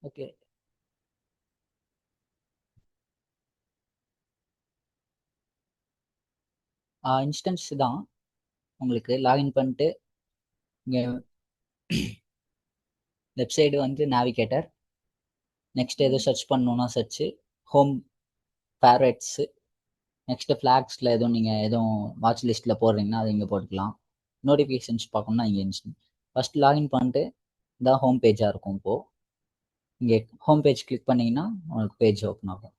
Okay. Instance தான். உங்களுக்கு login பண்ணிட்டு இங்கே லெஃப்ட் சைடு வந்து நேவிகேட்டர். நெக்ஸ்ட் எதுவும் சர்ச் பண்ணணும்னா சர்ச்சு. Home, favourites. நெக்ஸ்ட் ஃப்ளாக்ஸில் எதுவும் நீங்கள் எதுவும் வாட்ச் லிஸ்ட்டில் போடுறீங்கன்னா அது இங்கே போட்டுக்கலாம். நோட்டிஃபிகேஷன்ஸ் பார்க்கணும்னா இங்கே இன்ஸ்டன். ஃபஸ்ட் லாகின் பண்ணிட்டு இதான் ஹோம் பேஜாக இருக்கும். இப்போது இங்கே ஹோம் பேஜ் கிளிக் பண்ணிங்கன்னா உங்களுக்கு பேஜ் ஓப்பன் ஆகும்.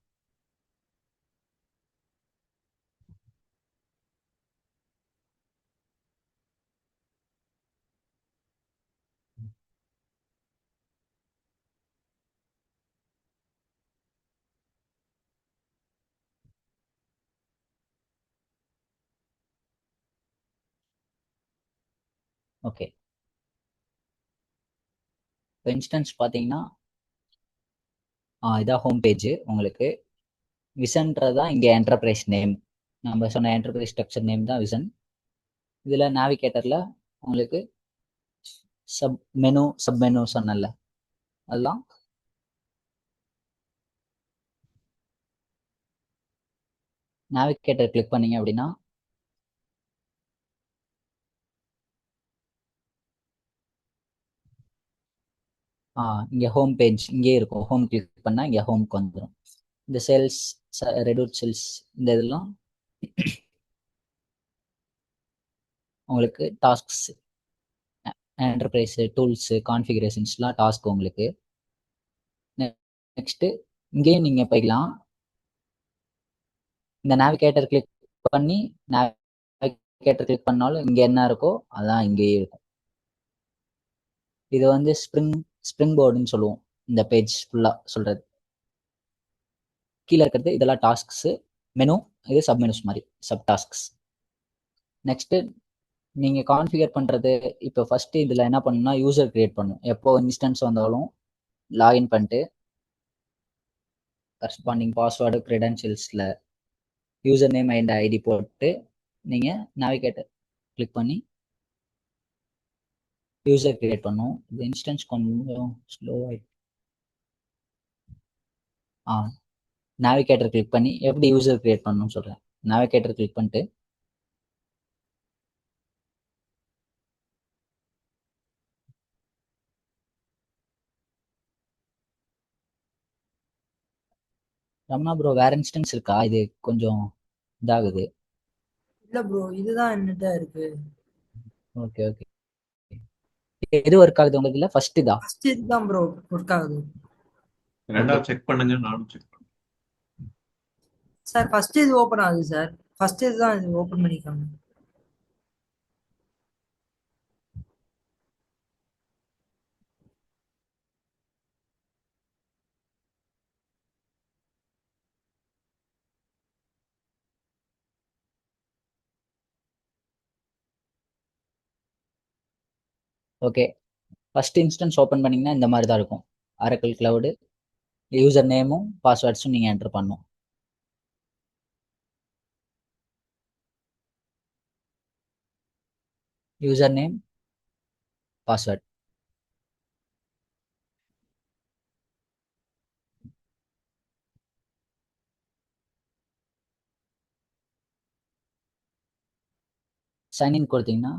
ஓகே. இப்போ இன்ஸ்டன்ஸ் பார்த்தீங்கன்னா இதான் ஹோம் பேஜ். உங்களுக்கு விசன்ன்றதான் இங்கே என்டர்பிரைஸ் நேம். நம்ம சொன்ன என்டர்பிரைஸ் ஸ்ட்ரக்சர் நேம் தான் விசன். இதில் நேவிகேட்டரில் உங்களுக்கு சப் மெனு சொன்னல அதெல்லாம் நேவிகேட்டர் கிளிக் பண்ணீங்க அப்படின்னா இங்கே ஹோம் பேஜ் இங்கே இருக்கும். ஹோம் கிளிக் பண்ணால் இங்கே ஹோம்க்கு வந்துடும். இந்த செல்ஸ், ரெடியூட் செல்ஸ், இந்த இதெல்லாம் உங்களுக்கு டாஸ்க்ஸ், என்டர்பிரைஸ் டூல்ஸு, கான்ஃபிகரேஷன்ஸ்லாம் டாஸ்க் உங்களுக்கு. நெக்ஸ்ட்டு இங்கேயும் நீங்கள் போய்க்கலாம். இந்த நேவிகேட்டர் கிளிக் பண்ணி நேவிகேட்டர் கிளிக் பண்ணாலும் இங்கே என்ன இருக்கோ அதான் இங்கேயே இருக்கும். இது வந்து ஸ்ப்ரிங் போர்டுன்னு சொல்லுவோம். இந்த பேஜ் ஃபுல்லாக சொல்கிறது. கீழே இருக்கிறது இதெல்லாம் டாஸ்க்ஸு. மெனு இது சப் மெனுஸ் மாதிரி சப் டாஸ்க்ஸ். நெக்ஸ்ட்டு நீங்கள் கான்ஃபிகர் பண்ணுறது. இப்போ ஃபஸ்ட்டு இதில் என்ன பண்ணணும்னா யூசர் கிரியேட் பண்ணணும். எப்போ இன்ஸ்டன்ஸ் வந்தாலும் லாகின் பண்ணிட்டு கரஸ்பாண்டிங் பாஸ்வேர்டு க்ரெடென்ஷியல்ஸில் யூசர் நேம் அண்ட் ஐடி போட்டு நீங்கள் நேவிகேட்டர் கிளிக் பண்ணி யூசர் கிரியேட் பண்ணும். இது இன்ஸ்டன்ஸ் கொஞ்சம் ஸ்லோவாக. நேவிகேட்டர் கிளிக் பண்ணி எப்படி யூசர் கிரியேட் பண்ணணும்னு சொல்கிறேன். நேவிகேட்டர் கிளிக் பண்ணிட்டு ரமணா ப்ரோ வேற இன்ஸ்டன்ஸ் இருக்கா? இது கொஞ்சம் இதாகுது. இல்ல ப்ரோ, இதுதான் என்னட்ட இருக்கு. Okay okay. எது ஒர்க் ஆகுது உங்களுக்கு? இல்லை ஃபர்ஸ்ட் இதா? ஃபர்ஸ்ட் இதுதான் ப்ரோ ஒர்க் ஆகுது. ஓகே. ரெண்டாவது செக் பண்ணுங்க, நானும் செக் பண்ணேன். சார் ஃபர்ஸ்ட் இது ஓப்பன் ஆகுது சார். ஃபர்ஸ்ட் இதுதான் இது ஓப்பன் பண்ணிக்காங்க. ஓகே. ஃபர்ஸ்ட் இன்ஸ்டன்ஸ் ஓப்பன் பண்ணீங்கன்னா இந்த மாதிரி தான் இருக்கும். Oracle cloud. யூசர் நேமும் பாஸ்வேர்ட்ஸும் நீங்கள் என்டர் பண்ணணும். User name, password. சைன்இன் கொடுத்தீங்கன்னா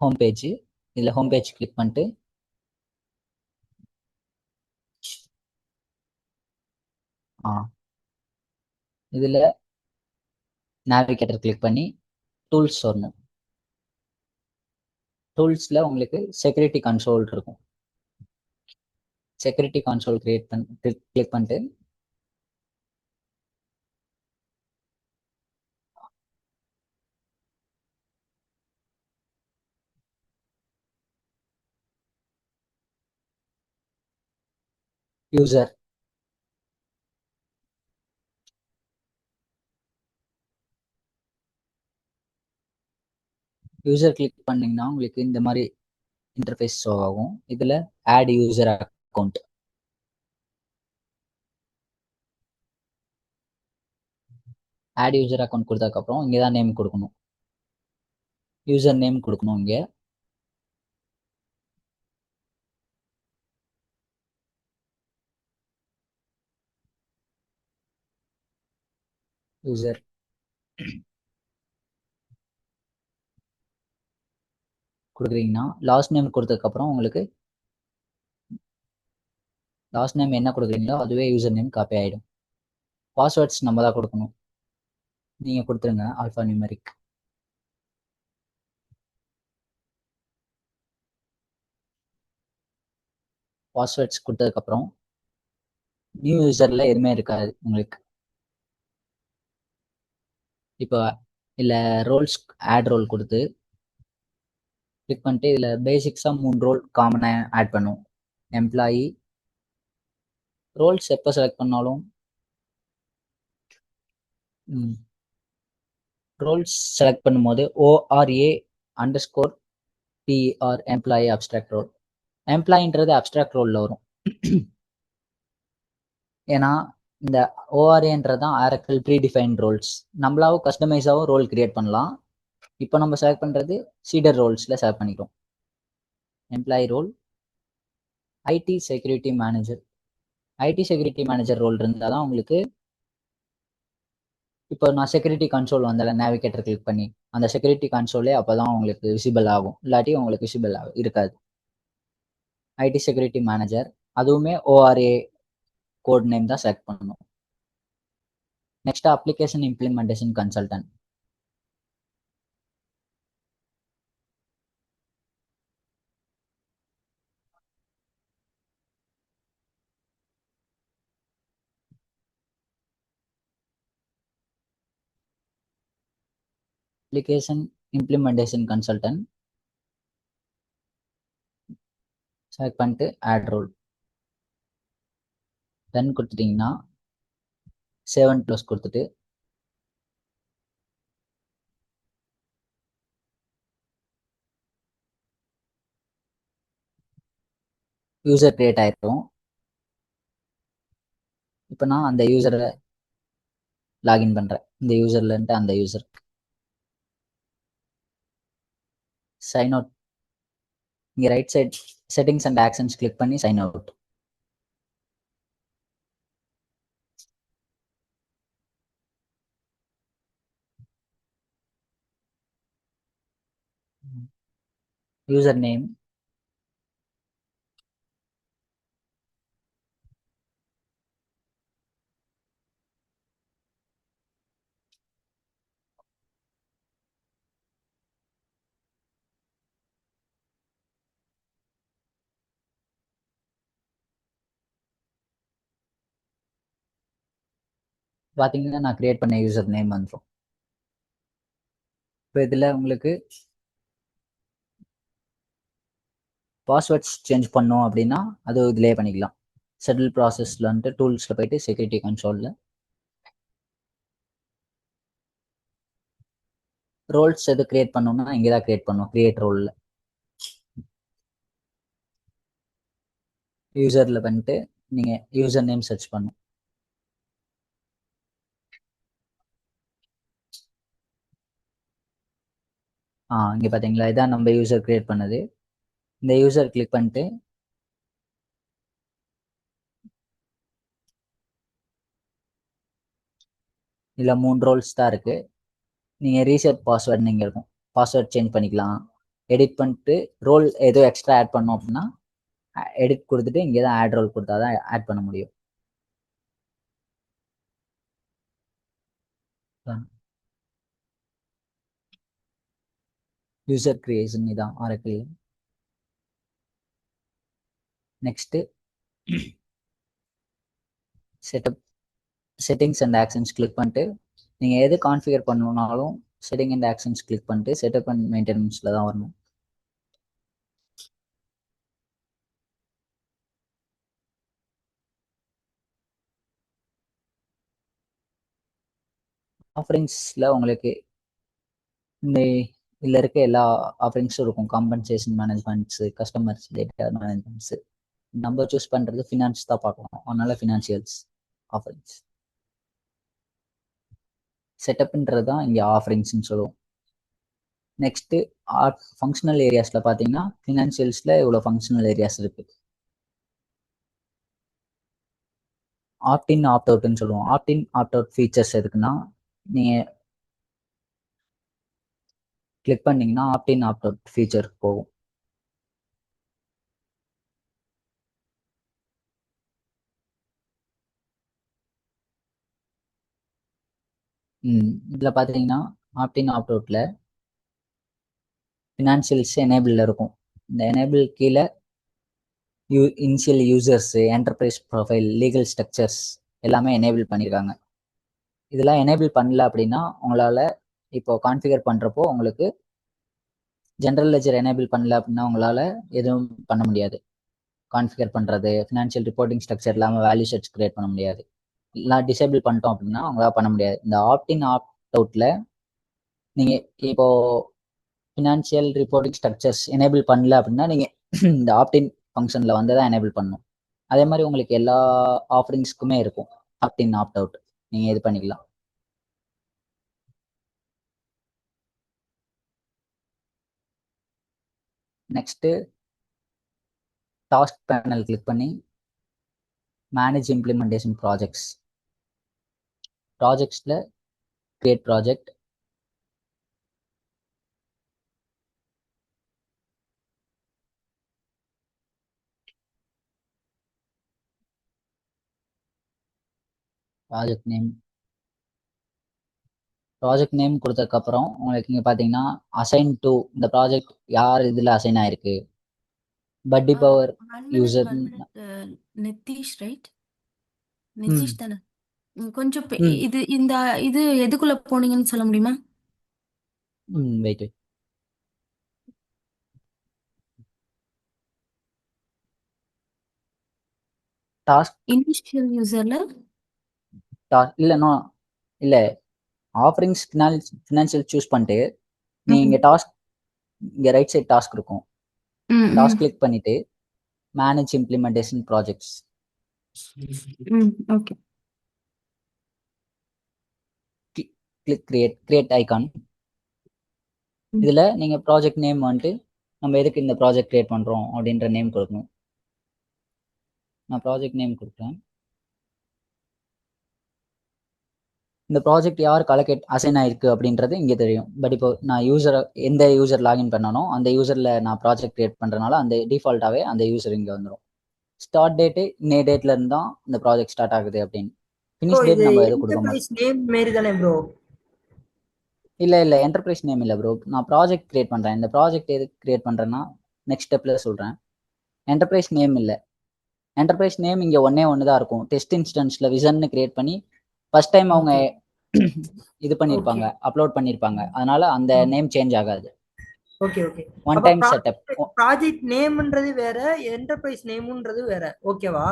ஹோம் பேஜ். இதில் ஹோம் பேஜ் கிளிக் பண்ணிட்டு இதில் நேவிகேட்டர் கிளிக் பண்ணி டூல்ஸ் வரணும். டூல்ஸில் உங்களுக்கு செக்யூரிட்டி கன்சோல் இருக்கும். செக்யூரிட்டி கன்சோல் கிளிக் பண்ணிட்டு யூசர் யூசர் கிளிக் பண்ணீங்கன்னா உங்களுக்கு இந்த மாதிரி இன்டர்ஃபேஸ் ஷோ ஆகும். இதுல add user account, add user account கொடுத்ததுக்கப்புறம் இங்கே தான் நேம் கொடுக்கணும். யூசர் நேம் கொடுக்கணும். இங்கே யூசர் கொடுக்குறீங்கன்னா லாஸ்ட் நேம் கொடுத்ததுக்கப்புறம் உங்களுக்கு லாஸ்ட் நேம் என்ன கொடுக்குறீங்களோ அதுவே யூசர் நேம் காப்பி ஆகிடும். பாஸ்வேர்ட்ஸ் நம்ம தான் கொடுக்கணும். நீங்கள் கொடுத்துருங்க ஆல்ஃபா நியூமெரிக். பாஸ்வேர்ட்ஸ் கொடுத்ததுக்கப்புறம் நியூ யூசரில் எதுவுமே இருக்காது உங்களுக்கு. இப்போ இல்லை ரோல்ஸ் ஆட் ரோல் கொடுத்து கிளிக் பண்ணிட்டு இதில் பேசிக்ஸாக 3 ரோல் காமனாக ஆட் பண்ணும். எம்ப்ளாயி ரோல்ஸ் எப்போ செலக்ட் பண்ணாலும் ரோல்ஸ் செலக்ட் பண்ணும்போது ORA _ PER employee abstract role. எம்ப்ளாயின்றது அப்ட்ராக்ட் ரோலில் வரும். ஏன்னா இந்த ORAன்றது தான் ஆரக்கிள் ப்ரீ டிஃபைன்ட் ரோல்ஸ். நம்மளாவும் கஸ்டமைஸாகவும் ரோல் கிரியேட் பண்ணலாம். இப்போ நம்ம செலக்ட் பண்ணுறது சீடர் ரோல்ஸில் செலக்ட் பண்ணிக்கிறோம். Employee role IT security manager. IT security manager role இருந்தால் தான் உங்களுக்கு இப்போ நான் செக்யூரிட்டி கன்சோல் வந்தால நேவிகேட்டர் கிளிக் பண்ணி அந்த செக்யூரிட்டி கன்சோலே அப்போ தான் உங்களுக்கு விசிபிள் ஆகும். இல்லாட்டி உங்களுக்கு விசிபிள் இருக்காது. ஐடி செக்யூரிட்டி மேனேஜர் அதுவுமே ORA கோட் நேம் தான் செலக்ட் பண்ணணும். Next application implementation consultant. Application implementation consultant select பண்ணிட்டு ஆட் ரோல் தென் கொடுத்துட்டிங்கன்னா 7+ கொடுத்துட்டு யூசர் கிரியேட் ஆயிரும். இப்போ நான் அந்த யூசரை லாகின் பண்ணுறேன். இந்த யூசர்லேருந்து அந்த யூசர் சைன் அவுட். இங்கே right side settings and actions click பண்ணி சைன் அவுட். யூசர் நேம் பார்த்தீங்கன்னா நான் கிரியேட் பண்ண யூசர் நேம் வந்துடும். இப்போ இதில் உங்களுக்கு பாஸ்வேர்ட்ஸ் சேஞ்ச் பண்ணோம் அப்படின்னா அது இதிலே பண்ணிக்கலாம். செட்டில் ப்ராசஸில் வந்துட்டு டூல்ஸில் போயிட்டு செக்யூரிட்டி கன்சோலில் ரோல்ஸ் எது கிரியேட் பண்ணோம்னா இங்கே தான் கிரியேட் பண்ணுவோம். கிரியேட் ரோலில் யூசரில் பண்ணிட்டு நீங்கள் யூசர் நேம் சர்ச் பண்ணும். இங்கே பார்த்தீங்களா இதான் நம்ம யூசர் கிரியேட் பண்ணது. இந்த யூசர் கிளிக் பண்ணிட்டு இதில் 3 ரோல்ஸ் தான் இருக்குது. நீங்கள் ரீசெட் பாஸ்வேர்டு நீங்கள் இருக்கும். பாஸ்வேர்ட் சேஞ்ச் பண்ணிக்கலாம். எடிட் பண்ணிட்டு ரோல் ஏதோ எக்ஸ்ட்ரா ஆட் பண்ணோம் அப்படின்னா எடிட் கொடுத்துட்டு இங்கே தான் ஆட் ரோல் கொடுத்தா தான் ஆட் பண்ண முடியும். யூசர் கிரியேஷன் இதான் Oracle. Next setup settings and actions click பண்ணிட்டு நீங்கள் எது கான்ஃபிகர் பண்ணணுன்னாலும் செட்டிங் அண்ட் ஆக்ஷன்ஸ் கிளிக் பண்ணிட்டு செட்டப் அண்ட் மெயின்டெனன்ஸில் தான் வரணும். ஆஃபரிங்ஸில் உங்களுக்கு இந்த இதில் இருக்க எல்லா ஆஃபரிங்ஸும் இருக்கும். Compensation managements, customers data managements. நம்ம சூஸ் பண்ணுறது ஃபினான்ஸ் தான் பார்க்கணும். அதனால ஃபினான்ஷியல்ஸ் ஆஃபரிங்ஸ். செட்டப்ன்றது தான் இங்கே ஆஃபரிங்ஸ்ன்னு சொல்லுவோம். நெக்ஸ்ட்டு ஃபங்க்ஷனல் ஏரியாஸில் பார்த்தீங்கன்னா ஃபினான்ஷியல்ஸில் இவ்வளோ ஃபங்க்ஷனல் ஏரியாஸ் இருக்குது. ஆப்டின் ஆப்ட் அவுட்னு சொல்லுவோம். ஆப்டின் ஆப்ட் அவுட் ஃபீச்சர்ஸ் எதுக்குன்னா, நீங்கள் கிளிக் பண்ணீங்கன்னா ஆப்டின் ஆப்ட் அவுட் ஃபீச்சர் போகும். இதில் பார்த்தீங்கன்னா ஆப்டின் ஆப்ட் அவுட்டில் ஃபினான்ஷியல்ஸ் எனேபிளில் இருக்கும். இந்த எனேபிள் கீழே initial users, enterprise profile, legal structures எல்லாமே எனேபிள் பண்ணியிருக்காங்க. இதெல்லாம் எனேபிள் பண்ணல அப்படின்னா உங்களால் இப்போ கான்ஃபிகர் பண்ணுறப்போ உங்களுக்கு ஜென்ரல் லெஜர் எனேபிள் பண்ணல அப்படின்னா உங்களால் எதுவும் பண்ண முடியாது. கான்ஃபிகர் பண்ணுறது, ஃபினான்ஷியல் ரிப்போர்ட்டிங் ஸ்ட்ரக்சர் இல்லாமல் வேல்யூ செட்ஸ் கிரியேட் பண்ண முடியாது. எல்லாம் டிசேபிள் பண்ணிட்டோம் அப்படின்னா உங்களால் பண்ண முடியாது. இந்த ஆப்டின் ஆப்ட் அவுட்டில் நீங்கள் இப்போ ஃபினான்ஷியல் ரிப்போர்ட்டிங் ஸ்ட்ரக்சர்ஸ் எனேபிள் பண்ணல அப்படின்னா நீங்கள் இந்த ஆப்டின் ஃபங்க்ஷனில் வந்து தான் எனேபிள் பண்ணணும். அதே மாதிரி உங்களுக்கு எல்லா ஆஃபரிங்ஸ்க்குமே இருக்கும் ஆப்டின் ஆப்ட் அவுட். நீங்கள் இது பண்ணிக்கலாம். நெக்ஸ்ட்டு டாஸ்க் பேனல் கிளிக் பண்ணி மேனேஜ் இம்ப்ளிமெண்டேஷன் ப்ராஜெக்ட்ஸில் கிரியேட் ப்ராஜெக்ட். ப்ராஜெக்ட் நேம் கொடுத்ததுக்கப்புறம் உங்களுக்கு இங்கே பார்த்தீங்கன்னா அசைன் டு இந்த ப்ராஜெக்ட் யார் இதில் அசைன் ஆயிருக்கு. பட்டி power user Nitish right? Nitish தானே? கொஞ்சம் இது இந்த இது எதுக்குள்ள போனீங்கன்னு சொல்ல முடியுமா? வெயிட் டாஸ்க் இனிஷியல் யூசர்ல இல்லைண்ணா இல்லை ஆஃபரிங்ஸ் ஃபினான்ஷியல் சூஸ் பண்ணிட்டு நீங்கள் இங்கே டாஸ்க் இங்கே ரைட் சைட் டாஸ்க் இருக்கும். டாஸ்க் கிளிக் பண்ணிட்டு manage implementation projects. Okay. Click create icon. இதில் நீங்கள் ப்ராஜெக்ட் நேம் வந்துட்டு நம்ம எதுக்கு இந்த ப்ராஜெக்ட் கிரியேட் பண்ணுறோம் அப்படின்ற நேம் கொடுக்கணும். நான் ப்ராஜெக்ட் நேம் கொடுக்குறேன். இந்த ப்ராஜெக்ட் யாருக்கு அலோகேட் அசைன் ஆயிருக்கு அப்படின்றது இங்கே தெரியும். பட் இப்போ நான் எந்த யூசர் லாகின் பண்ணனோ அந்த யூசரில் நான் ப்ராஜெக்ட் கிரியேட் பண்ணுறதுனால அந்த டிஃபால்ட்டாகவே அந்த யூசர் இங்கே வந்துடும். ஸ்டார்ட் டேட்டு இன்னைய டேட்ல இருந்து தான் இந்த ப்ராஜெக்ட் ஸ்டார்ட் ஆகுது அப்படின்னு. ஃபினிஷ் டேட் நம்ம எதுவும் கொடுக்க மாட்டோம். நேம் மாரி தானே ப்ரோ? இல்லை என்டர்பிரைஸ் நேம் இல்லை ப்ரோ. நான் ப்ராஜெக்ட் கிரியேட் பண்ணுறேன். இந்த ப்ராஜெக்ட் எதுக்கு கிரியேட் பண்ணுறேன்னா நெக்ஸ்ட் ஸ்டெப்பில் சொல்கிறேன். என்டர்பிரைஸ் நேம் இல்லை. என்டர்பிரைஸ் நேம் இங்கே ஒன்று தான் இருக்கும். டெஸ்ட் இன்ஸ்டன்ஸில் விசன்னு கிரியேட் பண்ணி ஃபர்ஸ்ட் டைம் அவங்க இது பண்ணியிருப்பாங்க, அப்லோட் பண்ணியிருப்பாங்க. அதனால அந்த நேம் சேஞ்ச் ஆகாது. Okay okay. One time setup. Project நேம்ன்றது வேற, என்டர்பிரைஸ் நேம்ன்றது வேற. ஓகேவா?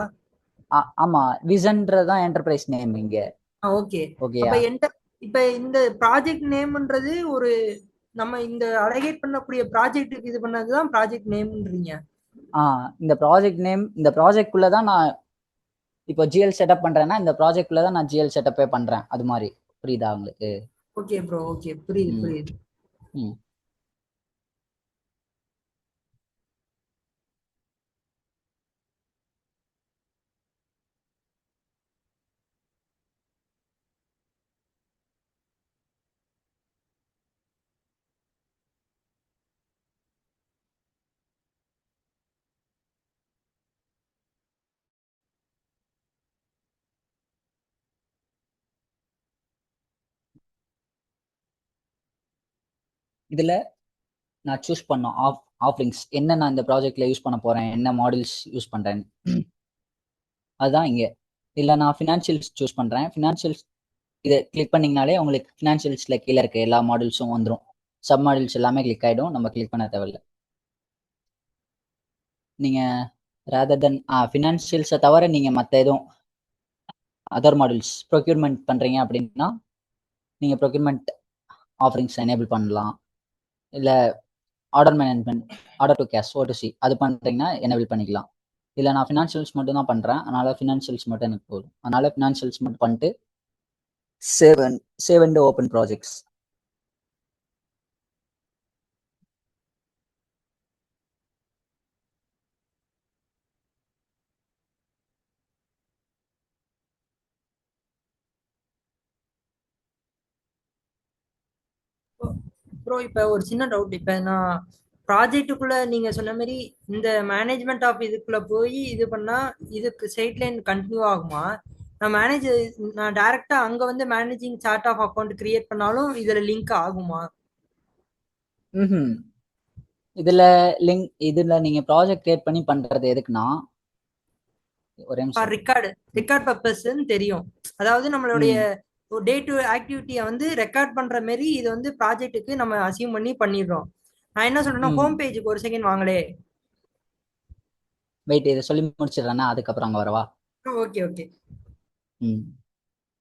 ஆமா, விசன்ன்றது தான் என்டர்பிரைஸ் நேம் இங்க. ஓகே. அப்ப இப்ப இந்த ப்ராஜெக்ட் நேம்ன்றது ஒரு நம்ம இந்த அலகேட் பண்ணக்கூடிய ப்ராஜெக்ட்டுக்கு இது பண்ணதுதான் ப்ராஜெக்ட் நேம்ன்றீங்க. இந்த ப்ராஜெக்ட் நேம் இந்த ப்ராஜெக்ட்குள்ள தான் நான் இப்போ ஜிஎல் செட்டப் பண்றேன்னா இந்த ப்ராஜெக்ட்குள்ள தான் நான் ஜிஎல் செட்டப்பே பண்றேன். அது மாதிரி புரியுதா உங்களுக்கு? Okay bro. ஓகே, புரியுது. இதுல நான் சூஸ் பண்ணோம் ஆஃபரிங்ஸ் என்ன நான் இந்த ப்ராஜெக்ட்ல யூஸ் பண்ண போறேன், என்ன மாடல்ஸ் யூஸ் பண்றேன், அதுதான் இங்க. இல்ல நான் ஃபினான்ஷியல்ஸ் சூஸ் பண்றேன். ஃபினான்ஷியல்ஸ் இதை கிளிக் பண்ணீங்கனாலே உங்களுக்கு ஃபினான்ஷியல்ஸ்ல கீழே இருக்க எல்லா மாடல்ஸும் வந்துடும். சப் மாடல்ஸ் எல்லாமே கிளிக் ஆயிடும். நம்ம கிளிக் பண்ண தேவையில்ல. நீங்க ரேதர் தென் ஃபினான்ஷியல்ஸை தவிர நீங்க மற்ற எதுவும் அதர் மாடல்ஸ் ப்ரொக்யூர்மெண்ட் பண்றீங்க அப்படின்னா நீங்க ப்ரொக்யூர்மெண்ட் ஆஃபரிங்ஸ் எனேபிள் பண்ணலாம். இல்லை order management, order to cash, O to C அது பண்ணுறீங்கன்னா எனேபிள் பண்ணிக்கலாம். இல்லை நான் ஃபினான்ஷியல்ஸ் மட்டும் தான் பண்ணுறேன், அதனால் ஃபினான்ஷியல்ஸ் மட்டும் எனக்கு போதும். அதனால் ஃபினான்ஷியல்ஸ் மட்டும் பண்ணிட்டு save and open projects. Bro இப்போ ஒரு சின்ன டவுட். இப்போ நான் ப்ராஜெக்ட்டுக்குள்ள நீங்க சொன்ன மாதிரி இந்த மேனேஜ்மெண்ட் ஆஃப் இதுக்குள்ள போய் இது பண்ணா இதுக்கு சைட் லைன் கண்டினியூ ஆகுமா? நான் டைரக்டா அங்க வந்து managing chart of account create பண்ணாலும் இதுல லிங்க் ஆகுமா? ம் இதில் நீங்கள் ப்ராஜெக்ட் கிரியேட் பண்ணி பண்ணுறது எதுக்குன்னா, ஒரே நிமிஷம். ரெக்கார்ட் பர்பஸ்ன்னு தெரியும். அதாவது நம்மளுடைய டே டு ஆக்டிவிட்டியை வந்து ரெக்கார்ட் பண்ற மாதிரி இது வந்து ப்ராஜெக்ட்டுக்கு நம்ம அசியூம் பண்ணி பண்ணிடுறோம். நான் என்ன சொல்றேன்னா ஹோம் பேஜுக்கு ஒரு செகண்ட் வாங்களே. வெயிட், இதை சொல்லி முடிச்சிடுறேன்னா அதுக்கப்புறம் அங்கே வரவா? Okay okay.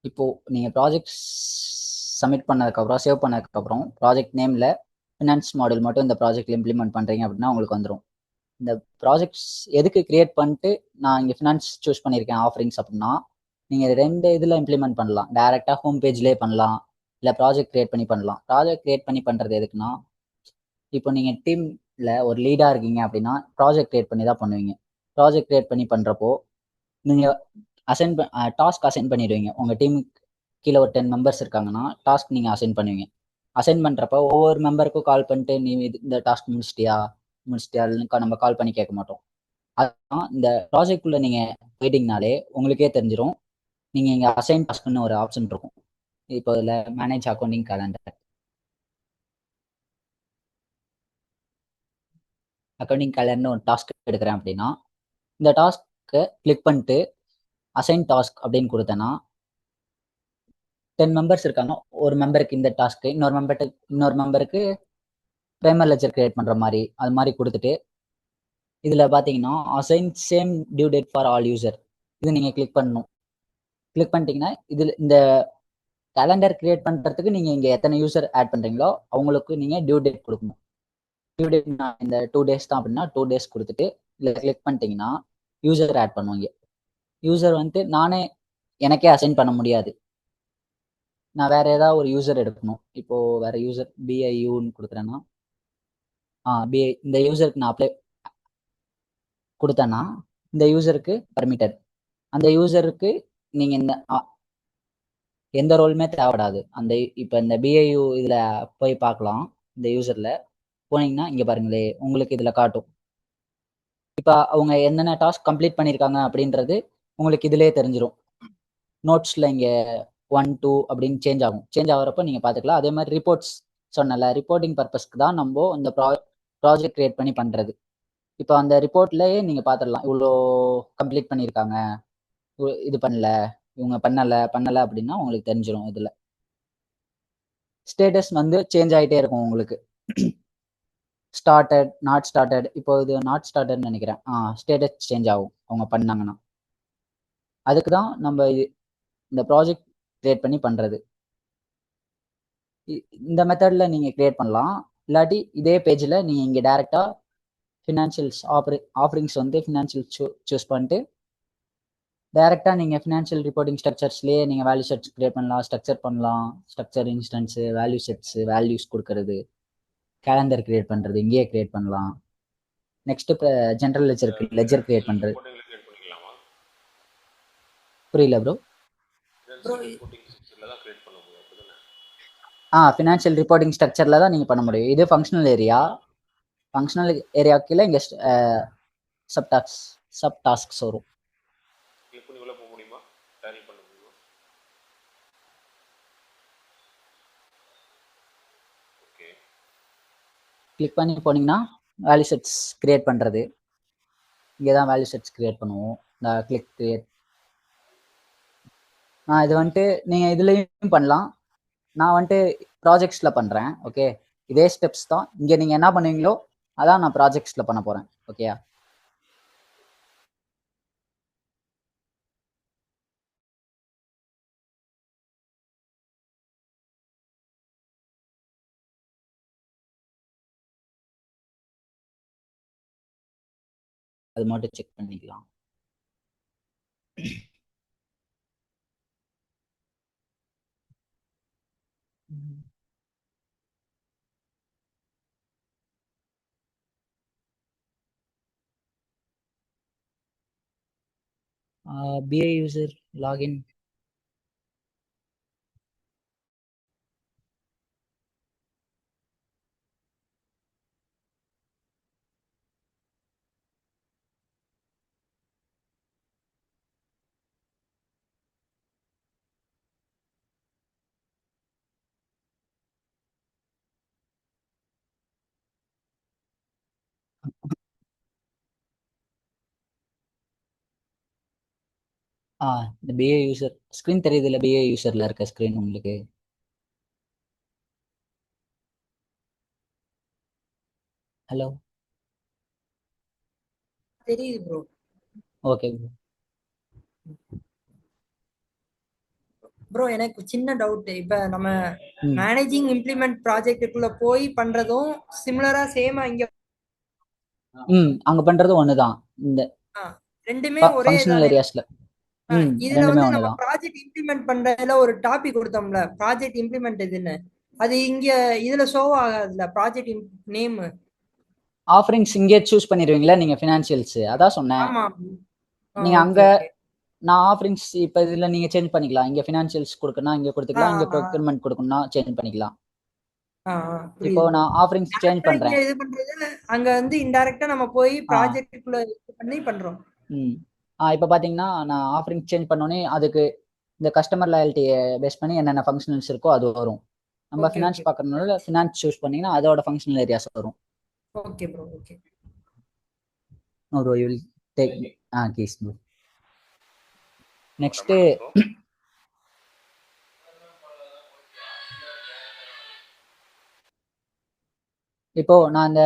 இப்போ நீங்கள் ப்ராஜெக்ட் சப்மிட் பண்ணதுக்கப்புறம், சேவ் பண்ணதுக்கப்புறம் ப்ராஜெக்ட் நேமில் ஃபினான்ஸ் மாடல் மட்டும் இந்த ப்ராஜெக்டில் இம்ப்ளிமெண்ட் பண்ணுறீங்க அப்படின்னா உங்களுக்கு வந்துடும். இந்த ப்ராஜெக்ட்ஸ் எதுக்கு கிரியேட் பண்ணிட்டு நான் இங்கே ஃபினான்ஸ் சூஸ் பண்ணியிருக்கேன் ஆஃபரிங்ஸ் அப்படின்னா, நீங்கள் 2 இதில் இம்ப்ளிமெண்ட் பண்ணலாம். டைரெக்டாக ஹோம் பேஜ்லேயே பண்ணலாம், இல்லை ப்ராஜெக்ட் கிரியேட் பண்ணி பண்ணலாம். ப்ராஜெக்ட் கிரியேட் பண்ணி பண்ணுறது எதுக்குன்னா, இப்போ நீங்கள் டீமில் ஒரு லீடாக இருக்கீங்க அப்படின்னா ப்ராஜெக்ட் கிரியேட் பண்ணி தான் பண்ணுவீங்க. ப்ராஜெக்ட் கிரியேட் பண்ணி பண்ணுறப்போ நீங்கள் டாஸ்க் அசைன் பண்ணிடுவீங்க. உங்கள் டீமுக்கு கீழே ஒரு 10 மெம்பர்ஸ் இருக்காங்கன்னா டாஸ்க் நீங்கள் அசைன் பண்ணுவீங்க. அசைன் பண்ணுறப்ப ஒவ்வொரு மெம்பருக்கும் கால் பண்ணிட்டு நீ இந்த டாஸ்க் முடிச்சிட்டியா நம்ம கால் பண்ணி கேட்க மாட்டோம். அதுதான் இந்த ப்ராஜெக்ட்குள்ளே நீங்கள் போயிட்டீங்கனாலே உங்களுக்கே தெரிஞ்சிடும். நீங்கள் இங்கே அசைன் டாஸ்க்னு ஒரு ஆப்ஷன் இருக்கும். இப்போ இதில் மேனேஜ் அக்கௌண்டிங் கேலண்டர், அக்கௌண்டிங் கேலண்டர்னு ஒரு டாஸ்க் எடுக்கிறேன் அப்படின்னா இந்த டாஸ்க்கை கிளிக் பண்ணிட்டு அசைன் டாஸ்க் அப்படின்னு கொடுத்தேன்னா 10 மெம்பர்ஸ் இருக்காங்க. ஒரு மெம்பருக்கு இந்த டாஸ்க்கு, இன்னொரு மெம்பருக்கு ப்ரைமர் லெஜர் கிரியேட் பண்ணுற மாதிரி அது மாதிரி கொடுத்துட்டு இதில் பார்த்தீங்கன்னா assign same due date for all user இது நீங்கள் கிளிக் பண்ணணும். கிளிக் பண்ணிட்டீங்கன்னா இதில் இந்த கேலண்டர் கிரியேட் பண்ணுறதுக்கு நீங்கள் இங்கே எத்தனை யூசர் ஆட் பண்ணுறீங்களோ அவங்களுக்கு நீங்கள் டியூ டேட் கொடுக்கணும். டியூ டேட் இந்த 2 days தான் அப்படின்னா 2 days கொடுத்துட்டு இதில் கிளிக் பண்ணிட்டீங்கன்னா யூசர் ஆட் பண்ணுவாங்க. யூசர் வந்துட்டு எனக்கே அசைன் பண்ண முடியாது. நான் வேற ஏதாவது ஒரு யூசர் எடுக்கணும். இப்போ வேற யூசர் பிஐயூன்னு கொடுக்குறேன்னா பிஐ இந்த யூசருக்கு நான் அப்ளை கொடுத்தேன்னா இந்த யூசருக்கு பர்மிட்டட். அந்த யூசருக்கு நீங்க எந்த ரோலுமே தேவைப்படாது. இப்போ இந்த பிஐயூ இதுல போய் பார்க்கலாம். இந்த யூசர்ல போனீங்கன்னா இங்க பாருங்களே உங்களுக்கு இதுல காட்டும். இப்போ அவங்க என்னென்ன டாஸ்க் கம்ப்ளீட் பண்ணியிருக்காங்க அப்படின்றது உங்களுக்கு இதுலயே தெரிஞ்சிடும். நோட்ஸ்ல இங்க 1 2 அப்படின்னு சேஞ்ச் ஆகும். சேஞ்ச் ஆகிறப்ப நீங்க பாத்துக்கலாம். அதே மாதிரி ரிப்போர்ட்ஸ் சொன்னல, ரிப்போர்ட்டிங் பர்பஸ்க்கு தான் நம்ம இந்த ப்ராஜெக்ட் கிரியேட் பண்ணி பண்றது. இப்போ அந்த ரிப்போர்ட்லயே நீங்க பாத்துடலாம் இவ்வளோ கம்ப்ளீட் பண்ணியிருக்காங்க, இது பண்ணல, இவங்க பண்ணல அப்படின்னா உங்களுக்கு தெரிஞ்சிடும். இதுல ஸ்டேட்டஸ் வந்து சேஞ்ச் ஆகிட்டே இருக்கும் உங்களுக்கு. Started, not started. இப்போ இது நாட் ஸ்டார்டட்னு நினைக்கிறேன். ஸ்டேட்டஸ் சேஞ்ச் ஆகும் அவங்க பண்ணாங்கன்னா. அதுக்கு தான் நம்ம இந்த ப்ராஜெக்ட் கிரியேட் பண்ணி பண்றது. இந்த மெத்தட்ல நீங்க கிரியேட் பண்ணலாம். இல்லாட்டி இதே பேஜ்ல நீங்க இங்க டைரக்டா ஃபினான்ஷியல்ஸ் ஆஃபரிங்ஸ் வந்து ஃபினான்ஷியல் சூஸ் பண்ணிட்டு டைரக்டா நீங்க ஃபினான்ஷியல் ரிப்போர்ட்டிங் ஸ்ட்ரக்சர்ஸ்லயே நீங்க வேல்யூ செட்ஸ் கிரியேட் பண்ணலாம், structure instance, value sets, values கொடுக்கறது, கேலண்டர் கிரியேட் பண்றது இங்கேயே கிரியேட் பண்ணலாம். நெக்ஸ்ட் ஜெனரல் லெஜர் கிரியேட் பண்றது. புரியல ப்ரோ. ஃபினான்ஷியல் ரிப்போர்ட்டிங் ஸ்ட்ரக்சர்ல தான் நீங்க பண்ண முடியும். இது ஃபங்க்ஷனல் ஏரியா கீழே இங்க சப் டாஸ்க்ஸ் வரும். கிளிக் பண்ணி போனீங்கன்னா வேல்யூ செட்ஸ் கிரியேட் பண்றது. இங்கே தான் வேல்யூ செட்ஸ் கிரியேட் பண்ணுவோம். Click create. இது வந்துட்டு நீங்க இதுலயும் பண்ணலாம். நான் வந்துட்டு ப்ராஜெக்ட்ஸ்ல பண்றேன். ஓகே, இதே ஸ்டெப்ஸ் தான் இங்க நீங்க என்ன பண்ணுவீங்களோ அதான் நான் ப்ராஜெக்ட்ஸ்ல பண்ண போறேன். ஓகேயா? அது மட்டும் செக் பண்ணிக்கலாம். BA user login. இந்த BA யூசர் ஸ்க்ரீன் தெரியுது இல்லை? BA யூசர்ல இருக்க ஸ்க்ரீன் உங்களுக்கு. ஹலோ, தெரியுது ப்ரோ. ஓகே ப்ரோ எனக்கு சின்ன டவுட். இப்ப நம்ம மேனேஜிங் இம்ப்ளிமெண்ட் ப்ராஜெக்ட்டுக்குள்ள போய் பண்றதும் சிமிலரா சேமா இங்க அங்க பண்றது ஒண்ணுதான். இந்த ரெண்டுமே ஒரே ஃபங்க்ஷனல் ஏரியாஸ்ல இதுல ரெண்டுமே வந்து நம்ம ஒண்ணுதான். ப்ராஜெக்ட் இம்ப்ளிமெண்ட் பண்றதுல ஒரு டாபிக் கொடுத்தோம்ல, ப்ராஜெக்ட் இம்ப்ளிமெண்ட் இதுன்னு, அது இங்க இதுல ஷோ ஆகாதுல்ல ப்ராஜெக்ட் நேம். ஆஃபரிங்ஸ் இங்கே சூஸ் பண்ணிடுவீங்களா நீங்க ஃபினான்ஷியல்ஸ்? அதான் சொன்னேன். ஆமா. நீங்க அங்க நான் ஆஃபரிங்ஸ் இப்ப இதுல நீங்க சேஞ்ச் பண்ணிக்கலாம். இங்க ஃபினான்ஷியல்ஸ் கொடுக்கணும் இங்க கொடுத்துக்கலாம், இங்க ப்ரொக்யூர்மெண்ட் கொடுக்கணும்னா சேஞ்ச் பண்ணிக்கலாம். இப்போ நான் ஆஃபரிங்ஸ் சேஞ்ச் பண்றேன். இது பண்றது அங்க வந்து இன்டைரக்டா நம்ம போய் ப்ராஜெக்ட்டுக்குள்ள பண்ணி பண்றோம். இப்போ பாத்தீங்கன்னா நான் ஆஃபரிங் சேஞ்ச் பண்ணோனே அதுக்கு இந்த கஸ்டமர் லாயல்ட்டியை பேஸ் பண்ணி என்னென்ன ஃபங்க்ஷனல்ஸ் இருக்கோ அது வரும். நம்ம ஃபினான்ஸ் பார்க்கறதுனால ஃபினான்ஸ் சூஸ் பண்ணீங்கன்னா அதோட ஃபங்க்ஷனல் ஏரியாஸ் வரும். Okay bro. Okay. No bro, you will take keys bro. Next இப்போ நான் இந்த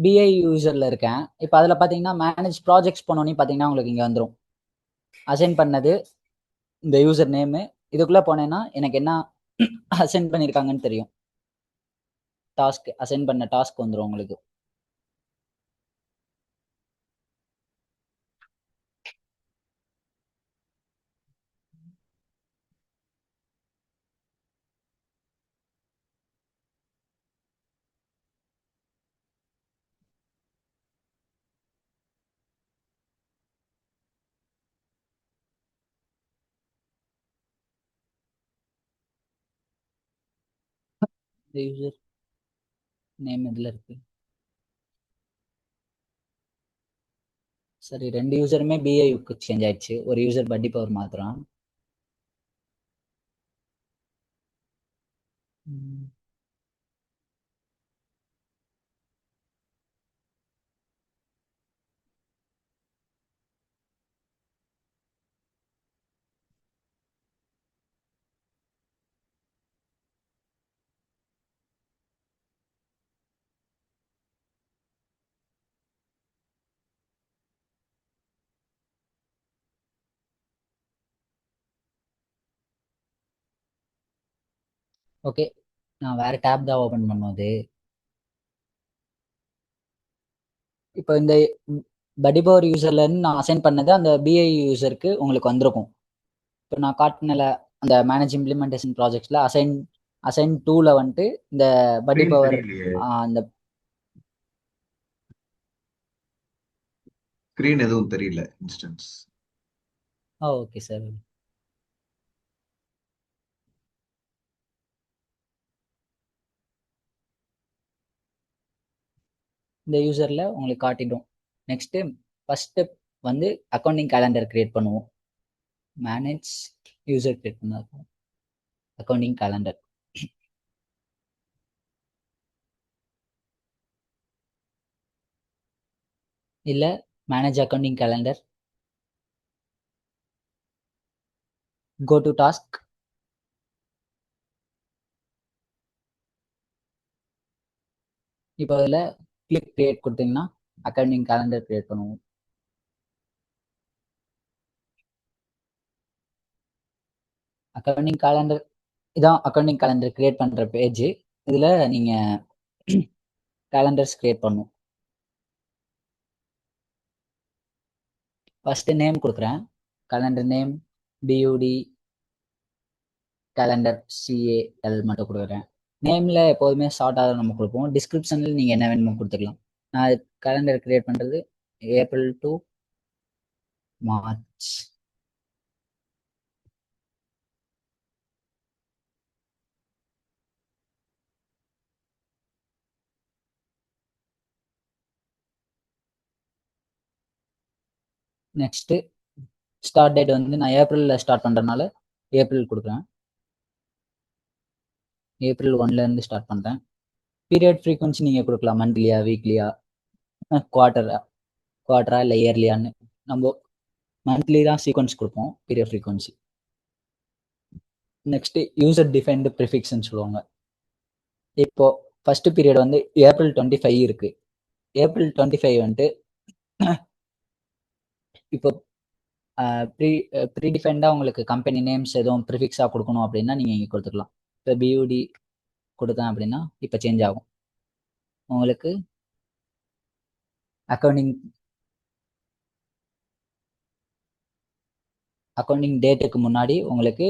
BI யூசர்ல இருக்கேன். இப்போ அதுல பாத்தீங்கன்னா மேனேஜ் ப்ராஜெக்ட்ஸ் போனோன்னு பாத்தீங்கன்னா உங்களுக்கு இங்க வந்துடும் அசைன் பண்ணது இந்த யூசர் நேம். இதுக்குள்ள போனேன்னா எனக்கு என்ன அசைன் பண்ணிருக்காங்கன்னு தெரியும். டாஸ்க் அசைன் பண்ண டாஸ்க் வந்துடும் உங்களுக்கு. இந்த யூசர் நேம் இதுல இருக்கு. சரி, 2 யூசருமே BIக்கு சேஞ்ச் ஆயிடுச்சு. ஒரு யூசர் பட்டி பவர் மாத்திரம். ஓகே, நான் வேற டேப் தான் ஓபன் பண்ணுவது. இப்போ இந்த பட்டி பவர் யூசர்ல இருந்து நான் அசைன் பண்ணது அந்த BI யூசருக்கு உங்களுக்கு வந்திருக்கும். இப்போ நான் காட்டினல அந்த மேனேஜ் இம்ப்ளிமெண்டேஷன் ப்ராஜெக்ட்ஸ்ல அசைன் 2ல வந்துட்டு இந்த பட்டி பவர் அந்த ஸ்கிரீன் எதுவும் தெரியல இன்ஸ்டன்ஸ். Okay sir. இந்த யூசர்ல உங்களுக்கு காட்டிடும். நெக்ஸ்ட் ஃபர்ஸ்ட் ஸ்டெப் வந்து அக்கௌண்டிங் கேலண்டர் கிரியேட் பண்ணுவோம். மேனேஜ் யூசர் கிரியேட் பண்ண அக்கௌண்டிங் கேலண்டர். இல்ல manage accounting calendar, go to task, இப்போ அதில் கிளிக் கிரியேட் கொடுத்தீங்கன்னா அக்கௌண்டிங் கேலண்டர் கிரியேட் பண்ணுவோம். அக்கௌண்டிங் கேலண்டர் இதான் அக்கௌண்டிங் கேலண்டர் கிரியேட் பண்ற பேஜ். இதுல நீங்க கேலண்டர்ஸ் கிரியேட் பண்ணும். ஃபர்ஸ்ட் நேம் கொடுக்குறேன். கலண்டர் நேம் பியூடி கேலண்டர் சிஏஎல் மட்டும் கொடுக்குறேன். நேமில் எப்போதுமே ஷார்ட்டாக தான் நம்ம கொடுப்போம். டிஸ்கிரிப்ஷனில் நீங்கள் என்ன வேணுமோ கொடுத்துக்கலாம். நான் கேலண்டர் கிரியேட் பண்ணுறது April to March. Next start date வந்து நான் ஏப்ரலில் ஸ்டார்ட் பண்ணுறதுனால ஏப்ரல் கொடுக்குறேன். ஏப்ரல் 1லேருந்து ஸ்டார்ட் பண்ணுறேன். பீரியட் ஃப்ரீக்வன்சி நீங்கள் கொடுக்கலாம், மந்த்லியா வீக்லியா குவார்ட்டரா இல்லை இயர்லியான்னு. நம்ம மந்த்லி தான் சீக்வன்ஸ் கொடுப்போம் period frequency. Next user defined ப்ரிஃபிக்ஸ்ன்னு சொல்லுவாங்க. இப்போ ஃபர்ஸ்ட் பீரியட் வந்து ஏப்ரல் 25 இருக்கு. ஏப்ரல் 25 வந்துட்டு இப்போ ப்ரீடிஃபைண்டாக உங்களுக்கு கம்பெனி நேம்ஸ் எதுவும் ப்ரிஃபிக்ஸாக கொடுக்கணும் அப்படின்னா நீங்கள் இங்கே கொடுத்துக்கலாம். இப்போ பியூடி கொடுத்தேன் அப்படின்னா இப்போ சேஞ்ச் ஆகும். உங்களுக்கு அக்கௌண்டிங் டேட்டுக்கு முன்னாடி உங்களுக்கு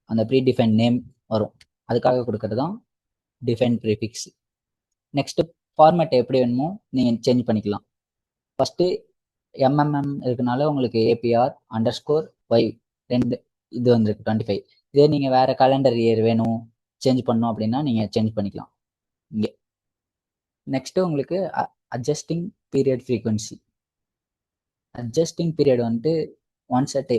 அந்த ப்ரீடிஃபைன் நேம் வரும். அதுக்காக கொடுக்கறது தான் டிஃபைன் ப்ரிஃபிக்ஸ். நெக்ஸ்ட் ஃபார்மேட் எப்படி வேணுமோ நீங்கள் சேஞ்ச் பண்ணிக்கலாம். ஃபஸ்ட்டு எம்எம்எம் இருக்கனால உங்களுக்கு ஏபிஆர் _y 2 இது வந்துருக்கு 25. இதே நீங்கள் வேறு கேலண்டர் இயர் வேணும் சேஞ்ச் பண்ணணும் அப்படின்னா நீங்கள் சேஞ்ச் பண்ணிக்கலாம் இங்கே. நெக்ஸ்ட்டு உங்களுக்கு adjusting period frequency. Adjusting period வந்துட்டு ஒன்ஸ் அட்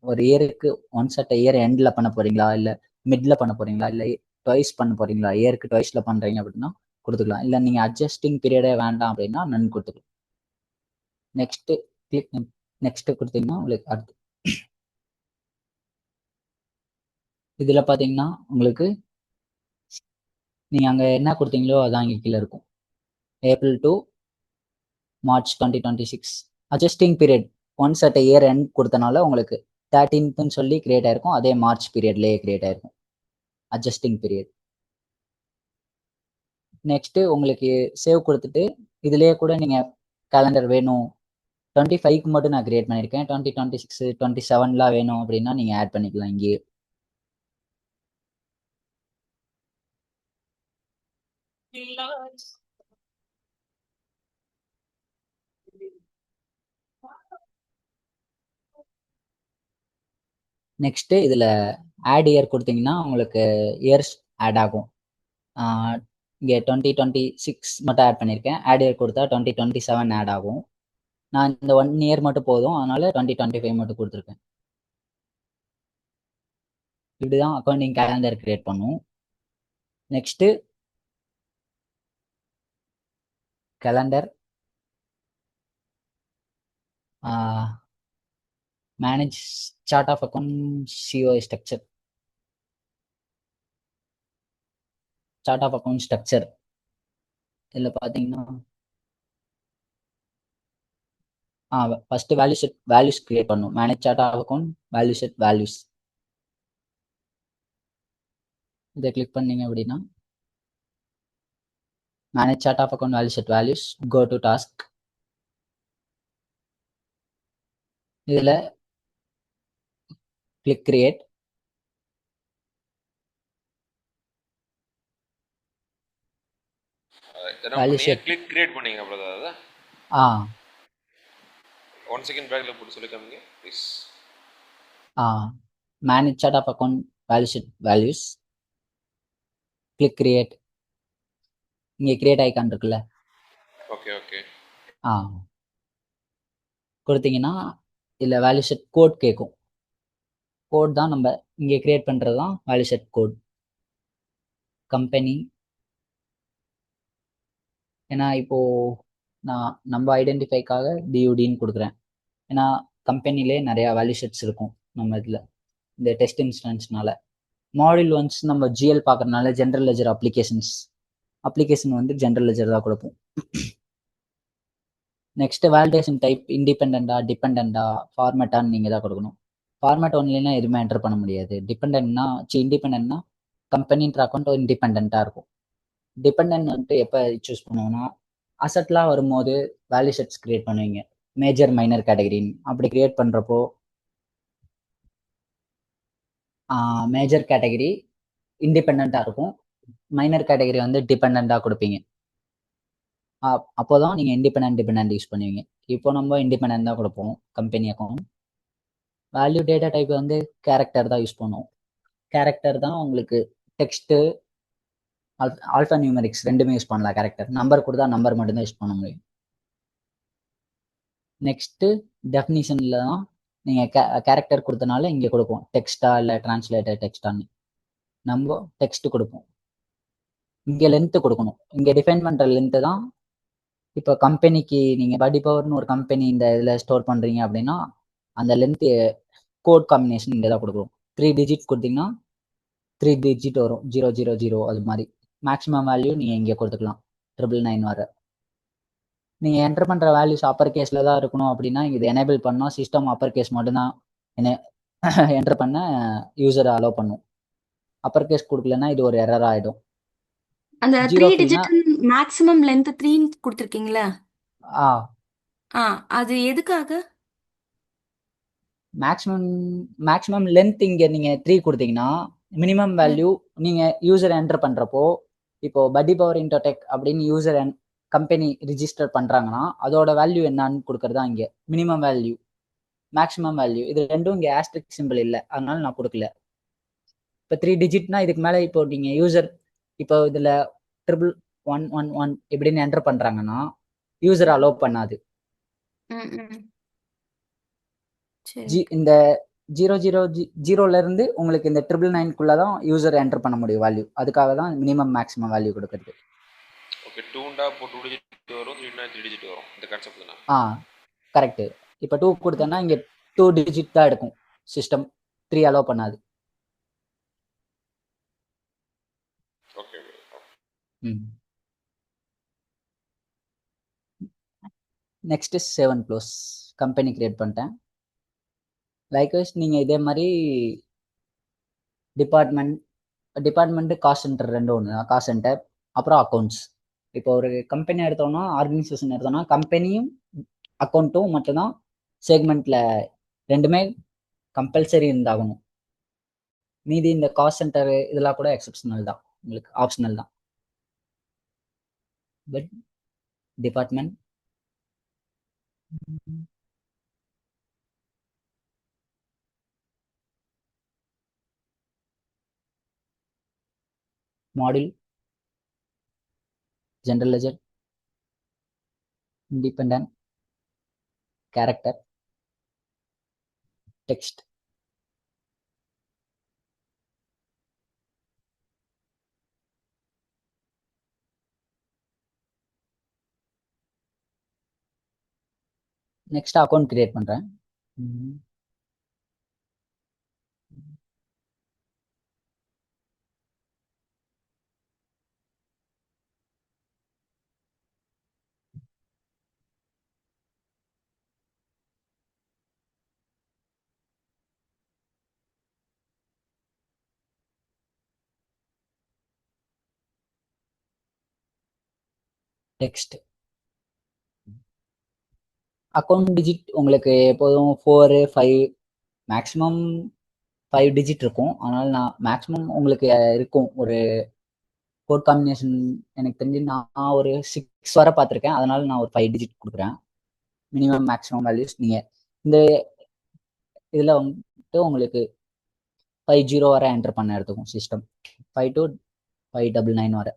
ஒரு இயருக்கு ஒன்ஸ் அட் இயர் எண்டில் பண்ண போகிறீங்களா, இல்லை மிடில் பண்ண போகிறீங்களா, இல்லை ட்வைஸ் பண்ண போகிறீங்களா, இயருக்கு ட்வைஸில் பண்ணுறீங்க அப்படின்னா கொடுத்துக்கலாம். இல்லை நீங்கள் அட்ஜஸ்டிங் பீரியடே வேண்டாம் அப்படின்னா நன் கொடுத்துக்கலாம். நெக்ஸ்ட் கொடுத்தீங்கன்னா உங்களுக்கு அடுத்து இதில் பார்த்தீங்கன்னா உங்களுக்கு நீங்கள் அங்கே என்ன கொடுத்தீங்களோ அதான் இங்கே கீழே இருக்கும். April to March 2026 adjusting period once at year end கொடுத்தனால உங்களுக்கு 13th சொல்லி கிரியேட் ஆயிருக்கும். அதே மார்ச் பீரியட்லேயே கிரியேட் ஆயிருக்கும் அட்ஜஸ்டிங் பீரியட். நெக்ஸ்ட்டு உங்களுக்கு சேவ் கொடுத்துட்டு இதுலேயே கூட நீங்கள் கேலண்டர் வேணும் 25க்கு மட்டும் நான் கிரியேட் பண்ணியிருக்கேன். 2026 27லாம் வேணும் அப்படின்னா நீங்கள் ஆட் பண்ணிக்கலாம் இங்கேயே. நெக்ஸ்ட்டு இதில் ஆட் இயர் கொடுத்தீங்கன்னா உங்களுக்கு இயர்ஸ் ஆட் ஆகும். இங்கே 2026 மட்டும் ஆட் பண்ணியிருக்கேன். ஆட் இயர் கொடுத்தா 2027 ஆட் ஆகும். நான் இந்த 1 இயர் மட்டும் போதும், அதனால 2025 மட்டும் கொடுத்துருக்கேன். இப்படிதான் அக்கௌண்டிங் கேலண்டர் கிரியேட் பண்ணும். Next calendar manage chart of account CO structure. Chart of account structure இதில் பார்த்தீங்கன்னா ஃபர்ஸ்ட் வேல்யூஸ் கிரியேட் பண்ணும். Manage chart of account values இதை கிளிக் பண்ணீங்க அப்படின்னா manage chart of account values go to task. இதில் click create. Click create பண்ணீங்க brother. One second பேக்ல போட்டு சொல்லி காமிங்க please. Manage chart of account values click create. இங்கே கிரியேட் ஐக்கான் இருக்குல்ல, ஓகே ஓகே கொடுத்தீங்கன்னா இதில் வேல்யூ செட் கோட் கேட்கும். கோட் தான் நம்ம இங்கே கிரியேட் பண்ணுறது தான் வேல்யூ செட் கோட். கம்பெனி ஏன்னா இப்போது நான் நம்ம ஐடென்டிஃபைக்காக டியூடின்னு கொடுக்குறேன். ஏன்னா கம்பெனிலே நிறையா வேல்யூ செட்ஸ் இருக்கும் நம்ம இதில் இந்த டெஸ்ட் இன்ஸ்டன்ஸ்னால. மாடியூல் ஒன்ஸ் நம்ம ஜிஎல் பார்க்குறதுனால ஜென்ரல் லெஜர் அப்ளிகேஷன் வந்து ஜென்ரல் லெஜர் தான் கொடுப்போம். நெக்ஸ்ட் வேலிடேஷன் டைப் இண்டிபெண்டா டிபெண்டா ஃபார்மேட்டான்னு நீங்கள் தான் கொடுக்கணும். ஃபார்மேட் ஒன்லினா எதுவுமே என்டர் பண்ண முடியாது. இண்டிபெண்டன்ட்னா கம்பெனின்ற அக்கௌண்ட் இண்டிபெண்ட்டாக இருக்கும். டிபெண்டன்ட் வந்துட்டு எப்போ சூஸ் பண்ணுவோம்னா அசட்லாம் வரும்போது வேல்யூ செட்ஸ் கிரியேட் பண்ணுவீங்க. மேஜர் மைனர் கேட்டகரின்னு அப்படி கிரியேட் பண்ணுறப்போ மேஜர் கேட்டகரி இண்டிபெண்ட்டாக இருக்கும், மைனர் கேட்டகரி வந்து டிபெண்ட்டாக கொடுப்பீங்க. அப்போதான் நீங்கள் டிபெண்ட் யூஸ் பண்ணுவீங்க. இப்போ நம்ம இண்டிபெண்ட் தான் கொடுப்போம் company account. Value data type வந்து கேரக்டர் தான் யூஸ் பண்ணுவோம். கேரக்டர் தான் உங்களுக்கு டெக்ஸ்ட்டு ஆல்ஃபா நியூமெரிக்ஸ் ரெண்டுமே யூஸ் பண்ணலாம். கேரக்டர் நம்பர் கொடுத்தா நம்பர் மட்டும்தான் யூஸ் பண்ண முடியும். நெக்ஸ்ட்டு டெஃபினிஷனில் தான் நீங்கள் கேரக்டர் கொடுத்தனால இங்கே கொடுப்போம் டெக்ஸ்டா இல்லை டிரான்ஸ்லேட்டர் டெக்ஸ்டான்னு. நம்ம டெக்ஸ்ட் கொடுப்போம். இங்கே லென்த்து கொடுக்கணும். இங்கே டிஃபைன் பண்ணுற லென்த்து தான் இப்போ கம்பெனிக்கு நீங்கள் படி பவர்னு ஒரு கம்பெனி இந்த இதில் ஸ்டோர் பண்ணுறீங்க அப்படின்னா அந்த லென்த்து கோட் காம்பினேஷன் இங்கே தான் கொடுக்குறோம். 3 டிஜிட் கொடுத்தீங்கன்னா 3 டிஜிட் வரும், 000 அது மாதிரி. மேக்ஸிமம் வேல்யூ நீங்கள் இங்கே கொடுத்துக்கலாம் 999 வர. நீங்கள் என்டர் பண்ணுற வேல்யூஸ் அப்பர் கேஸில் தான் இருக்கணும் அப்படின்னா இது எனேபிள் பண்ணால் சிஸ்டம் அப்பர் கேஸ் மட்டும்தான் என்டர் பண்ண யூசரை அலோவ் பண்ணும். அப்பர் கேஸ் கொடுக்கலன்னா இது ஒரு எரர் ஆகிடும். அந்த 0 3 டிஜிட் மேக்ஸிமம் லென்த் 3 கொடுத்துருக்கீங்களா? அது எதுக்காக? மேக்ஸிமம் லென்த் இங்கே நீங்கள் 3 கொடுத்தீங்கன்னா மினிமம் வேல்யூ நீங்கள் யூசர் என்டர் பண்ணுறப்போ இப்போ படி பவர் இன்டோடெக் அப்படின்னு யூசர் கம்பெனி ரிஜிஸ்டர் பண்ணுறாங்கன்னா அதோட வேல்யூ என்னன்னு கொடுக்குறது தான் இங்கே மினிமம் வேல்யூ, மேக்ஸிமம் வேல்யூ. இது ரெண்டும் இங்கே ஆஸ்ட்ரிக் சிம்பிள் இல்லை, அதனால நான் கொடுக்கல. இப்போ 3 டிஜிட்னா இதுக்கு மேலே இப்போ நீங்கள் யூசர் இப்போ இதில் 1111 இப்படின்னு என்டர் பண்ணுறாங்கன்னா யூசர் அலோவ் பண்ணாது. இந்த 000 உங்களுக்கு இந்த 999 தான் யூசர் என்டர் பண்ண முடியும் வேல்யூ. அதுக்காக தான் மினிமம் மேக்ஸிமம் வேல்யூ கொடுக்குறது. ஓகே, 2 டிஜிட் வரும், 3 டிஜிட் வரும். இந்த கான்செப்ட் தானா? கரெக்ட். இப்போ 2 கொடுத்தேன்னா இங்கே 2 டிஜிட் தான் எடுக்கும் சிஸ்டம், 3 அலோவ் பண்ணாது. Okay. Next 7 close company create பண்ணிட்டேன். லைக்வைஸ் நீங்கள் இதே மாதிரி டிபார்ட்மெண்ட்டு காஸ்ட் சென்டர் ரெண்டு ஒன்று தான். காஸ்ட் சென்டர் அப்புறம் அக்கௌண்ட்ஸ். இப்போ ஒரு கம்பெனி எடுத்தோம்னா ஆர்கனைசேஷன் எடுத்தோம்னா கம்பெனியும் அக்கௌண்ட்டும் மட்டும்தான் செக்மெண்ட்டில் ரெண்டுமே கம்பல்சரி இருந்தாகணும். மீதி இந்த காஸ்ட் சென்டர் இதெல்லாம் கூட எக்ஸப்ஷனல் தான், உங்களுக்கு ஆப்ஷனல் தான். But department module, general ledger, independent, character, text. Next account create பண்ணுறேன். டெக்ஸ்ட் அக்கௌண்ட் டிஜிட் உங்களுக்கு எப்போதும் 4, 5 மேக்ஸிமம் 5 டிஜிட் இருக்கும். அதனால நான் மேக்ஸிமம் உங்களுக்கு இருக்கும் ஒரு கோட் காம்பினேஷன் எனக்கு தெரிஞ்சு நான் ஒரு 6 வரை பார்த்துருக்கேன். அதனால நான் ஒரு 5 டிஜிட் கொடுக்குறேன். மினிமம் மேக்ஸிமம் வேல்யூஸ் நீங்கள் இந்த இதில் வந்துட்டு உங்களுக்கு 50 வரை என்டர் பண்ண எடுத்துக்கும் சிஸ்டம், 5 to 599 வரை.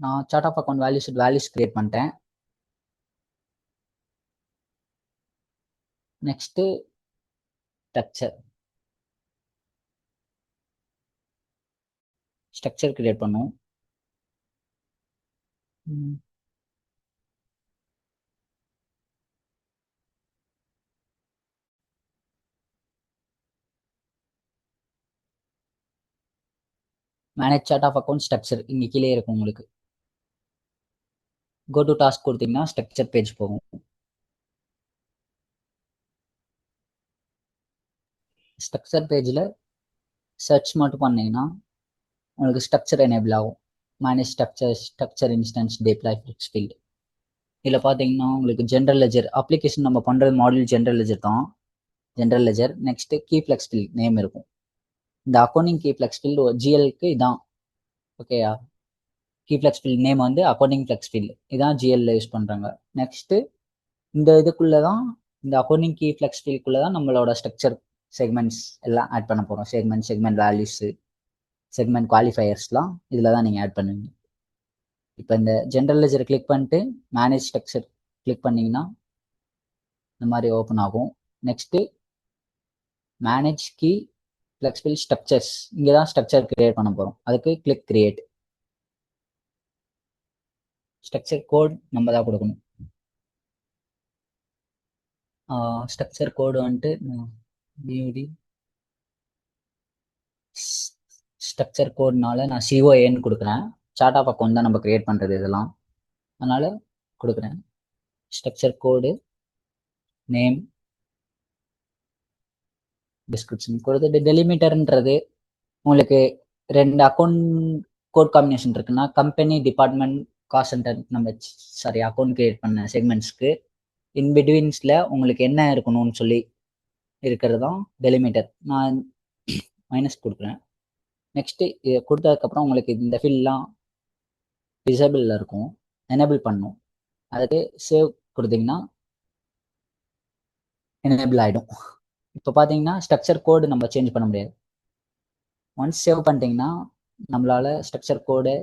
நான் chart of account values create பண்ணிட்டேன். நெக்ஸ்ட்டு ஸ்ட்ரக்சர் கிரியேட் பண்ணும். Manage chart of account structure இங்கே கீழே இருக்கும். உங்களுக்கு கோ டு டாஸ்க் கொடுத்தீங்கன்னா ஸ்ட்ரக்சர் பேஜ் போகும். ஸ்ட்ரக்சர் பேஜில் சர்ச் மட்டும் பண்ணீங்கன்னா உங்களுக்கு ஸ்ட்ரக்சர் எனேபிள் ஆகும். Manage structure instance deploy flex field இதில் பார்த்தீங்கன்னா உங்களுக்கு ஜென்ரல் லெஜர் அப்ளிகேஷன் நம்ம பண்ணுறது மாடியூல் ஜென்ரல் லெஜர் தான். General ledger next key flex field name இருக்கும். இந்த அக்கௌண்டிங் கீ ஃப்ளெக்ஸ் ஃபில் ஜிஎல்க்கு இதான். ஓகேயா, கீ ஃப்ளெக்ஸ் ஃபில் நேம் வந்து அக்கௌண்டிங் ஃப்ளெக்ஸ் ஃபில் இதான் ஜிஎல்ல யூஸ் பண்ணுறாங்க. நெக்ஸ்ட்டு இந்த இதுக்குள்ளே தான், இந்த அக்கௌண்டிங் கீ ஃப்ளெக்ஸ் ஃபில்குள்ளே தான் நம்மளோட ஸ்ட்ரக்சர் செக்மெண்ட்ஸ் எல்லாம் ஆட் பண்ண போகிறோம். செக்மெண்ட் வேல்யூஸு, செக்மெண்ட் குவாலிஃபயர்ஸ்லாம் இதில் தான் நீங்கள் ஆட் பண்ணுவீங்க. இப்போ இந்த ஜென்ரல் லெஜர் கிளிக் பண்ணிட்டு மேனேஜ் ஸ்ட்ரக்சர் கிளிக் பண்ணிங்கன்னா இந்த மாதிரி ஓப்பன் ஆகும். நெக்ஸ்ட்டு மேனேஜ் கீ ஃப்ளெக்ஸ்பிள் ஸ்ட்ரக்சர்ஸ், இங்கே தான் ஸ்ட்ரக்சர் கிரியேட் பண்ண போகிறோம். அதுக்கு கிளிக் கிரியேட். ஸ்ட்ரக்சர் கோட் நம்ம தான் கொடுக்கணும். ஸ்ட்ரக்சர் கோடு வந்துட்டு பியூடி ஸ்ட்ரக்சர் கோட்னால நான் சிஓஏன்னு கொடுக்குறேன். சார்ட் ஆஃப் அக்கௌண்ட் தான் நம்ம கிரியேட் பண்ணுறது இதெல்லாம், அதனால் கொடுக்குறேன். ஸ்ட்ரக்சர் கோடு நேம் டிஸ்கிரிப்ஷன் கொடுத்துட்டு டெலிமிட்டர்ன்றது உங்களுக்கு 2 அக்கௌண்ட் கோட் காம்பினேஷன் இருக்குன்னா கம்பெனி டிபார்ட்மெண்ட் காஸ்ட் சென்டர் நம்ம அக்கௌண்ட் கிரியேட் பண்ண செக்மெண்ட்ஸ்க்கு இன்பிட்வீன்ஸில் உங்களுக்கு என்ன இருக்கணும்னு சொல்லி இருக்கிறது தான் டெலிமிட்டர். நான் மைனஸ் கொடுக்குறேன். நெக்ஸ்ட்டு இதை கொடுத்ததுக்கப்புறம் உங்களுக்கு இந்த ஃபில்லாம் டிசபிளில் இருக்கும், எனேபிள் பண்ணும். அதுக்கு சேவ் கொடுத்தீங்கன்னா எனேபிள் ஆகிடும். இப்போ பார்த்தீங்கன்னா ஸ்ட்ரக்சர் கோடு நம்ம சேஞ்ச் பண்ண முடியாது. ஒன்ஸ் சேவ் பண்ணிட்டீங்கன்னா நம்மளால ஸ்ட்ரக்சர் கோடை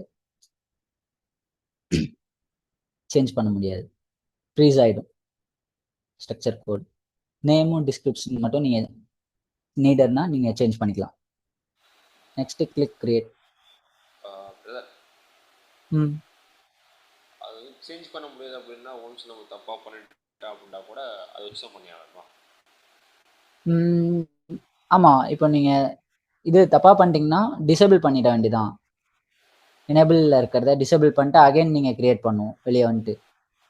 சேஞ்ச் பண்ண முடியாது, ஃப்ரீஸ் ஆகிடும் ஸ்ட்ரக்சர் கோடு. நேமும் டிஸ்கிரிப்ஷன் மட்டும் நீங்கள் நீடர்னா நீங்கள் சேஞ்ச் பண்ணிக்கலாம். Next click create. பிரதர் ம் அது வந்து சேஞ்ச் பண்ண முடியாது அப்படின்னா ஒன்ஸ் நம்ம தப்பாக பண்ணிட்டோம் அப்படின்னா கூட அதை வச்சு தான் பண்ணி ஆகணுமா? ஆமாம், இப்போ நீங்கள் இது தப்பாக பண்ணிட்டீங்கன்னா டிசேபிள் பண்ணிட வேண்டியதான். எனேபிளில் இருக்கிறத டிசேபிள் பண்ணிட்டு அகைன் நீங்கள் கிரியேட் பண்ணுவோம் வெளியே வந்துட்டு.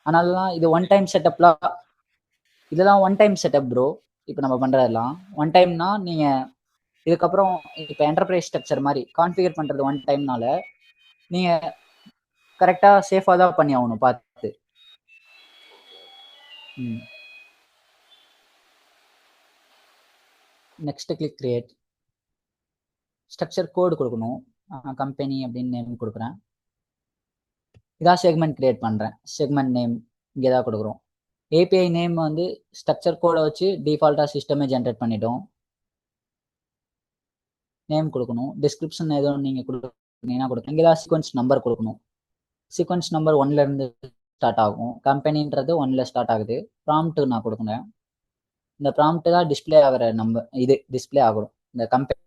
அதனாலலாம் இது ஒன் டைம் செட்டப்லாம், இதெல்லாம் ஒன் டைம் செட்டப் ப்ரோ. இப்போ நம்ம பண்ணுறதெல்லாம் ஒன் டைம்னா நீங்கள் இதுக்கப்புறம் இப்போ என்டர்பிரைஸ் ஸ்ட்ரக்சர் மாதிரி கான்ஃபிகர் பண்ணுறது ஒன் டைம்னால நீங்கள் கரெக்டாக சேஃபாக தான் பண்ணி ஆகணும் பார்த்து. Next click create. ஸ்ட்ரக்சர் கோடு கொடுக்கணும். கம்பெனி அப்படின்னு நேம் கொடுக்குறேன். இதான் செக்மெண்ட் கிரியேட் பண்ணுறேன். செக்மெண்ட் நேம் இங்கே தான் கொடுக்குறோம். ஏபிஐ நேம் வந்து ஸ்ட்ரக்சர் கோடை வச்சு டிஃபால்ட்டாக சிஸ்டமே ஜென்ரேட் பண்ணிட்டோம். நேம் கொடுக்கணும். டிஸ்கிரிப்ஷன் எதுவும் நீங்கள் கொடுத்தீங்கன்னா கொடுக்கணும். இங்கே தான் சீக்வன்ஸ் நம்பர் கொடுக்கணும். சீக்வன்ஸ் நம்பர் 1லேருந்து ஸ்டார்ட் ஆகும். கம்பெனின்றது 1ல் ஸ்டார்ட் ஆகுது. ப்ராம்ப்ட் நான் கொடுக்குறேன். இந்த ப்ராம்ப்ட் தான் டிஸ்பிளே ஆகிற நம்பர், இது டிஸ்பிளே ஆகணும். இந்த கம்பெனி